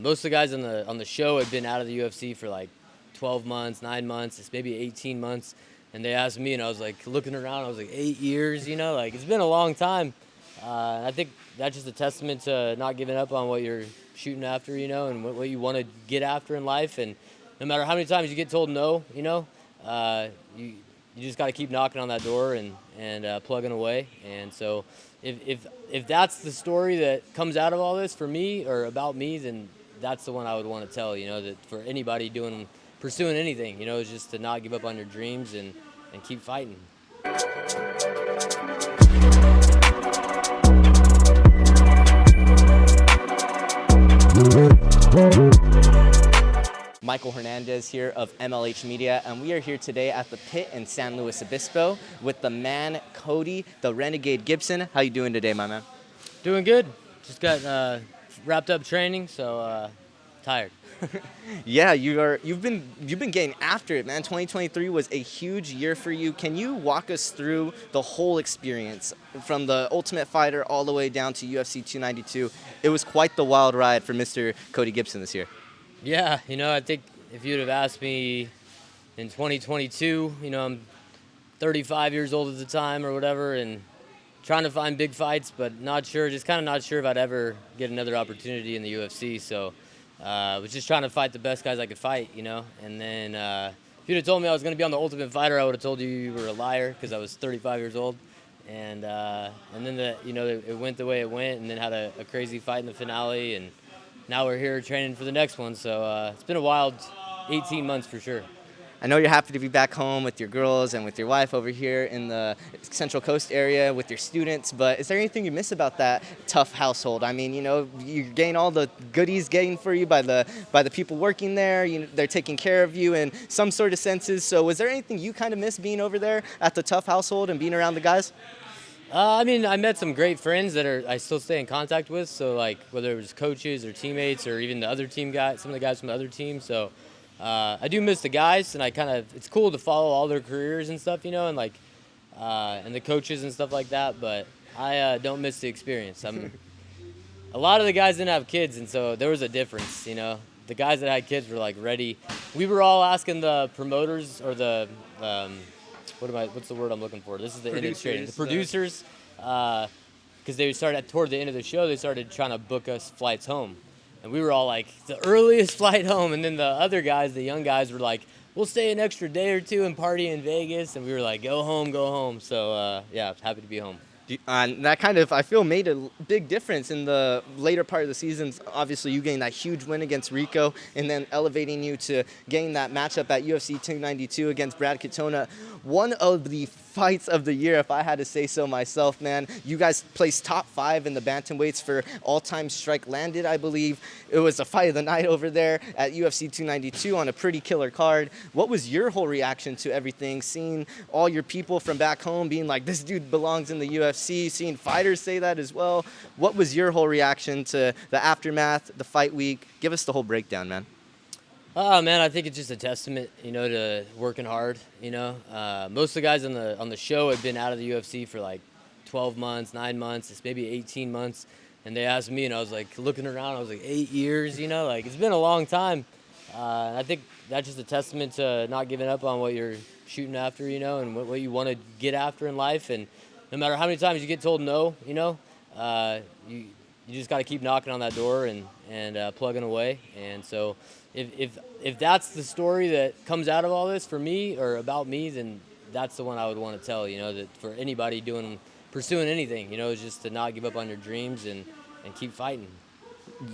Most of the guys on the show had been out of the UFC for like 12 months, 9 months, it's maybe 18 months. And they asked me, and I was like looking around, I was like 8 years, like it's been a long time. I think that's just a testament to not giving up on what you're shooting after, and what you want to get after in life. And no matter how many times you get told no, you just got to keep knocking on that door and plugging away. And so if that's the story that comes out of all this for me or about me, then that's the one I would want to tell, that for anybody pursuing anything, is just to not give up on your dreams and keep fighting. Michael Hernandez here of MLH Media, and we are here today at the pit in San Luis Obispo with the man Cody, the Renegade Gibson. How you doing today, my man? Doing good. Just got wrapped up training, so tired. Yeah, you've been getting after it, man. 2023 was a huge year for you. Can you walk us through the whole experience from the Ultimate Fighter all the way down to UFC 292? It was quite the wild ride for Mr. Cody Gibson this year. Yeah, I think if you'd have asked me in 2022, I'm 35 years old at the time or whatever, and trying to find big fights, but just kind of not sure if I'd ever get another opportunity in the UFC. So was just trying to fight the best guys I could fight, And then if you'd have told me I was going to be on the Ultimate Fighter, I would have told you were a liar because I was 35 years old. And then it went the way it went, and then had a crazy fight in the finale, and now we're here training for the next one. So it's been a wild 18 months for sure. I know you're happy to be back home with your girls and with your wife over here in the Central Coast area with your students, but is there anything you miss about that TUF household? I mean, you gain all the goodies getting for you by the people working there. They're taking care of you in some sort of senses. So was there anything you kind of miss being over there at the TUF household and being around the guys? I met some great friends that I still stay in contact with. So like whether it was coaches or teammates or even the other team guys, some of the guys from the other team. So I do miss the guys, and it's cool to follow all their careers and stuff, and and the coaches and stuff like that. But I don't miss the experience. A lot of the guys didn't have kids, and so there was a difference. The guys that had kids were like ready. We were all asking the promoters or the what's the word I'm looking for? This is the industry. The producers, because they started toward the end of the show, they started trying to book us flights home. And we were all like, the earliest flight home. And then the other guys, the young guys, were like, we'll stay an extra day or two and party in Vegas. And we were like, go home. So, yeah, happy to be home. And that kind of, I feel, made a big difference in the later part of the season. Obviously, you getting that huge win against Rico and then elevating you to getting that matchup at UFC 292 against Brad Katona. One of the fights of the year, if I had to say so myself, man. You guys placed top 5 in the bantamweights for all-time strike landed, I believe. It was a fight of the night over there at UFC 292 on a pretty killer card. What was your whole reaction to everything, seeing all your people from back home being like, this dude belongs in the UFC, seeing fighters say that as well? What was your whole reaction to the aftermath, the fight week? Give us the whole breakdown, man. Oh man, I think it's just a testament, to working hard. Most of the guys on the show had been out of the UFC for like 12 months, 9 months, it's maybe 18 months. And they asked me, and I was like looking around, I was like 8 years, like it's been a long time. I think that's just a testament to not giving up on what you're shooting after, and what you want to get after in life. And no matter how many times you get told no, you just got to keep knocking on that door and plugging away. And so if that's the story that comes out of all this for me or about me, then that's the one I would want to tell, that for anybody pursuing anything, is just to not give up on your dreams and keep fighting.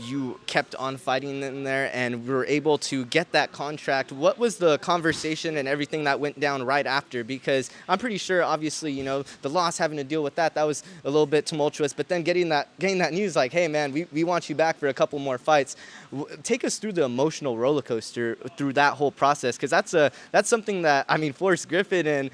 You kept on fighting in there and were able to get that contract. What was the conversation and everything that went down right after? Because I'm pretty sure, obviously, the loss, having to deal with that was a little bit tumultuous. But then getting that news like, hey, man, we want you back for a couple more fights. Take us through the emotional roller coaster through that whole process, because that's something that, Forrest Griffin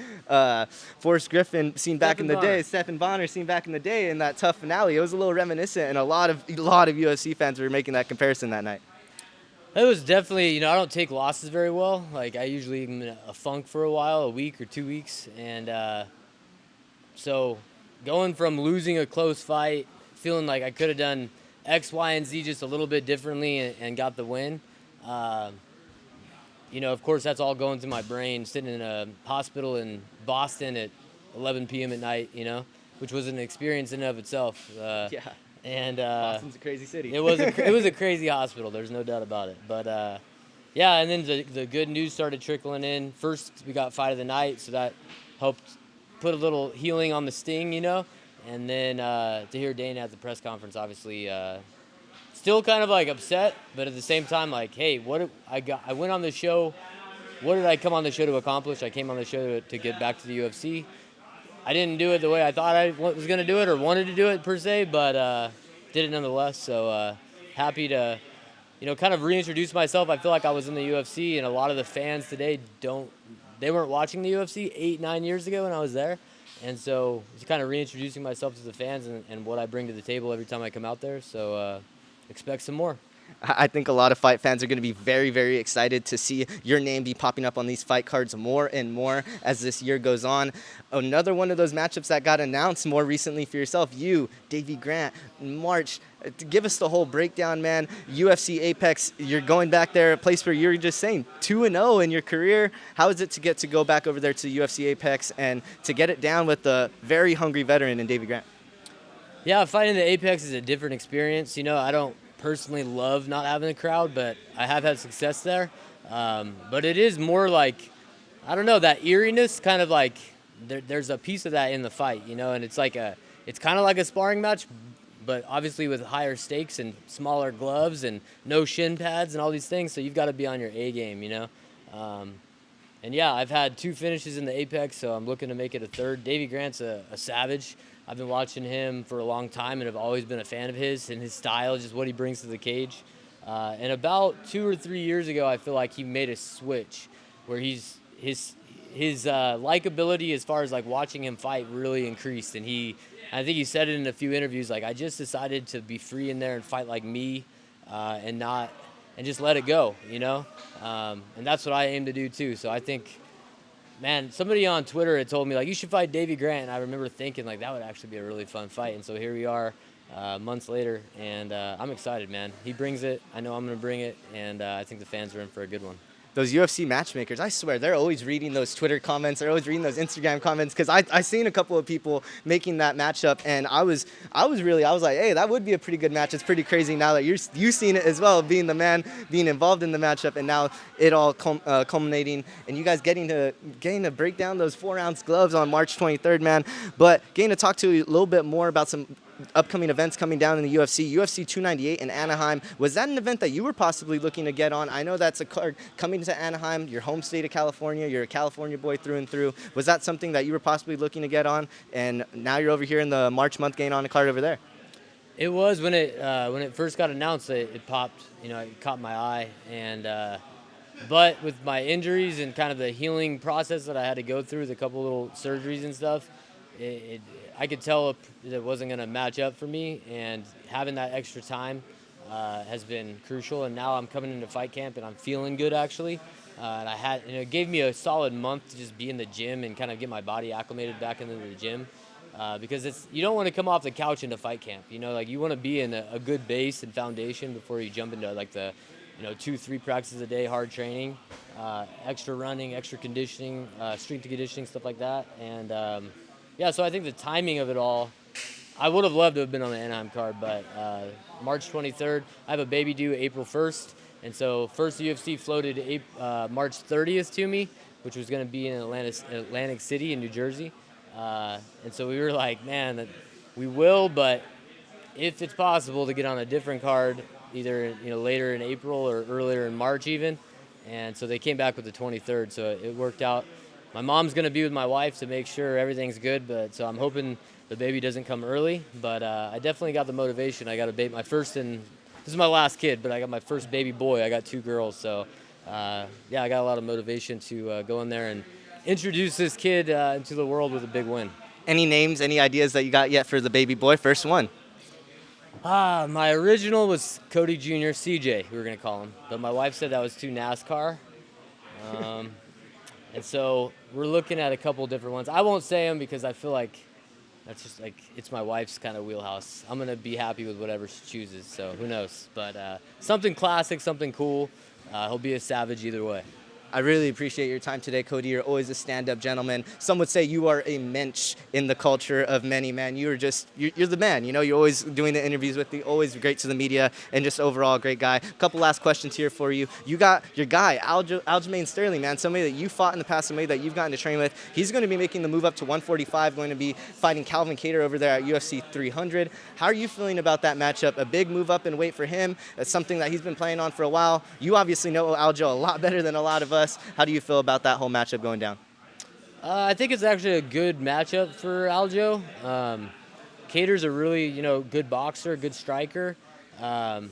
seen back in the day, Stephen Bonner seen back in the day in that TUF finale. It was a little reminiscent, and a lot of UFC fans were making that comparison that night. It was definitely, I don't take losses very well. Like, I usually am in a funk for a while, a week or 2 weeks. And so going from losing a close fight, feeling like I could have done X, Y, and Z just a little bit differently and got the win. Uh, of course, that's all going through my brain, sitting in a hospital in Boston at 11 p.m. at night, which was an experience in and of itself. Yeah. And Boston's a crazy city. it was a crazy hospital. There's no doubt about it. But yeah, and then the good news started trickling in. First, we got fight of the night, so that helped put a little healing on the sting, And then to hear Dana at the press conference, obviously, still kind of like upset, but at the same time, like, hey, I went on the show. What did I come on the show to accomplish? I came on the show to get back to the UFC. I didn't do it the way I thought I was going to do it or wanted to do it per se, but did it nonetheless. So happy to, kind of reintroduce myself. I feel like I was in the UFC, and a lot of the fans today they weren't watching the UFC 8-9 years ago when I was there. And so just kind of reintroducing myself to the fans and what I bring to the table every time I come out there. So expect some more. I think a lot of fight fans are going to be very, very excited to see your name be popping up on these fight cards more and more as this year goes on. Another one of those matchups that got announced more recently for yourself, you, Davey Grant, in March. Give us the whole breakdown, man. UFC Apex, you're going back there, a place where you're just saying 2-0 in your career. How is it to go back over there to UFC Apex and to get it down with the very hungry veteran in Davey Grant? Yeah, fighting the Apex is a different experience. I don't personally love not having a crowd, but I have had success there. But it is more like, I don't know, that eeriness, kind of like there's a piece of that in the fight, and it's kind of like a sparring match, but obviously with higher stakes and smaller gloves and no shin pads and all these things, so you've got to be on your A game, And yeah, I've had 2 finishes in the Apex, so I'm looking to make it a third. Davey Grant's a savage. I've been watching him for a long time and have always been a fan of his and his style, just what he brings to the cage. And about 2 or 3 years ago, I feel like he made a switch where his likability as far as like watching him fight really increased. And I think he said it in a few interviews, like, I just decided to be free in there and fight like me and just let it go, And that's what I aim to do too. So I think, man, somebody on Twitter had told me, like, you should fight Davey Grant. And I remember thinking, like, that would actually be a really fun fight. And so here we are months later, and I'm excited, man. He brings it. I know I'm going to bring it, and I think the fans are in for a good one. Those UFC matchmakers, I swear, they're always reading those Twitter comments. They're always reading those Instagram comments, because I seen a couple of people making that matchup, and I was like, hey, that would be a pretty good match. It's pretty crazy now that you've seen it as well, being the man, being involved in the matchup, and now it all culminating, and you guys getting to break down those 4-ounce gloves on March 23rd, man. But getting to talk to you a little bit more about some upcoming events coming down in the UFC 298 in Anaheim. Was that an event that you were possibly looking to get on? I know that's a card coming to Anaheim, your home state of California. You're a California boy through and through. Was that something that you were possibly looking to get on? And now you're over here in the March month getting on a card over there. It was when it first got announced. It popped. It caught my eye, and but with my injuries and kind of the healing process that I had to go through, with a couple little surgeries and stuff, I could tell it wasn't going to match up for me, and having that extra time has been crucial. And now I'm coming into fight camp, and I'm feeling good, actually. And it gave me a solid month to just be in the gym and kind of get my body acclimated back into the gym, because you don't want to come off the couch into fight camp. Like, you want to be in a good base and foundation before you jump into like the 2-3 practices a day, hard training, extra running, extra conditioning, strength and conditioning, stuff like that. And yeah, so I think the timing of it all, I would have loved to have been on the Anaheim card, but March 23rd, I have a baby due April 1st, and so first UFC floated March 30th to me, which was going to be in Atlantic City in New Jersey, and so we were like, man, we will, but if it's possible to get on a different card, either later in April or earlier in March even, and so they came back with the 23rd, so it worked out. My mom's going to be with my wife to make sure everything's good, so I'm hoping the baby doesn't come early. But I definitely got the motivation. I got a baby, this is my last kid, but I got my first baby boy. I got 2 girls, so yeah, I got a lot of motivation to go in there and introduce this kid into the world with a big win. Any names, any ideas that you got yet for the baby boy? First one. My original was Cody Jr., CJ, we were going to call him. But my wife said that was too NASCAR. And so we're looking at a couple different ones. I won't say them because I feel like That's just like, it's my wife's kind of wheelhouse. I'm gonna be happy with whatever she chooses. So who knows? But something classic, something cool. He'll be a savage either way. I really appreciate your time today, Cody. You're always a stand-up gentleman. Some would say you are a mensch in the culture of many, man. You're the man. You know, you're always doing the interviews with me, always great to the media, and just overall a great guy. A couple last questions here for you. You got your guy, Aljamain Sterling, man, somebody that you fought in the past, somebody that you've gotten to train with. He's going to be making the move up to 145, going to be fighting Calvin Kattar over there at UFC 300. How are you feeling about that matchup? A big move up in weight for him. It's something that he's been playing on for a while. You obviously know Aljo a lot better than a lot of us. How do you feel about that whole matchup going down? I think it's actually a good matchup for Aljo. Cater's a really, good boxer, good striker. But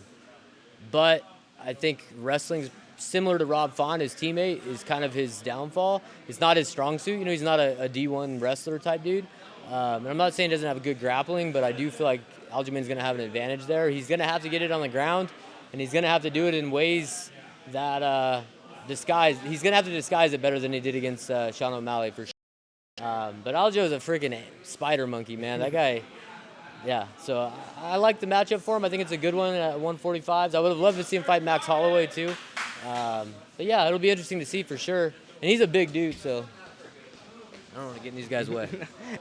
I think wrestling's similar to Rob Font, his teammate, is kind of his downfall. It's not his strong suit. He's not a D1 wrestler type dude. And I'm not saying he doesn't have good grappling, but I do feel like Aljamain's going to have an advantage there. He's going to have to get it on the ground, and he's going to have to do it in ways that he's going to have to disguise it better than he did against Sean O'Malley for sure. But Aljo's a freaking spider monkey, man. That guy, yeah. So I like the matchup for him. I think it's a good one at 145s. I would have loved to see him fight Max Holloway too. But yeah, it'll be interesting to see for sure. And he's a big dude, so I don't want to get in these guys' way.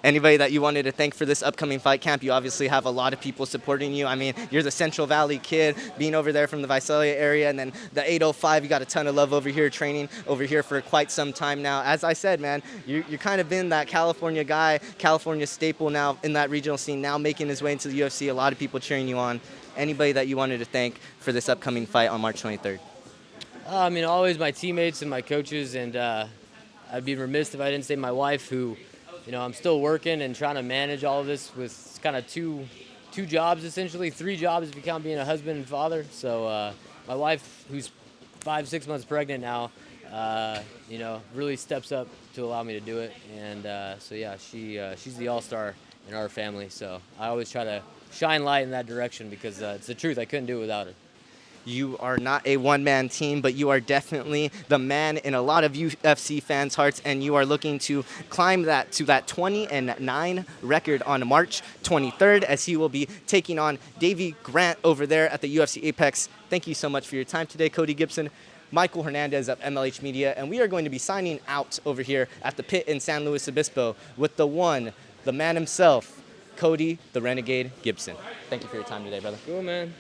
Anybody that you wanted to thank for this upcoming fight camp? You obviously have a lot of people supporting you. I mean, you're the Central Valley kid, being over there from the Visalia area, and then the 805, you got a ton of love over here, training over here for quite some time now. As I said, man, you're kind of been that California guy, California staple now in that regional scene, now making his way into the UFC. A lot of people cheering you on. Anybody that you wanted to thank for this upcoming fight on March 23rd? Always my teammates and my coaches, and I'd be remiss if I didn't say my wife, who, I'm still working and trying to manage all of this with kind of two jobs, essentially 3 jobs if you count being a husband and father. So my wife, who's 5-6 months pregnant now, really steps up to allow me to do it. And so yeah, she's the all-star in our family. So I always try to shine light in that direction because it's the truth. I couldn't do it without her. You are not a one-man team, but you are definitely the man in a lot of UFC fans' hearts, and you are looking to climb that to that 20-9 record on March 23rd as he will be taking on Davey Grant over there at the UFC Apex. Thank you so much for your time today, Cody Gibson. Michael Hernandez of MLH Media, and we are going to be signing out over here at the pit in San Luis Obispo with the man himself, Cody the Renegade Gibson. Thank you for your time today, brother. Cool, man.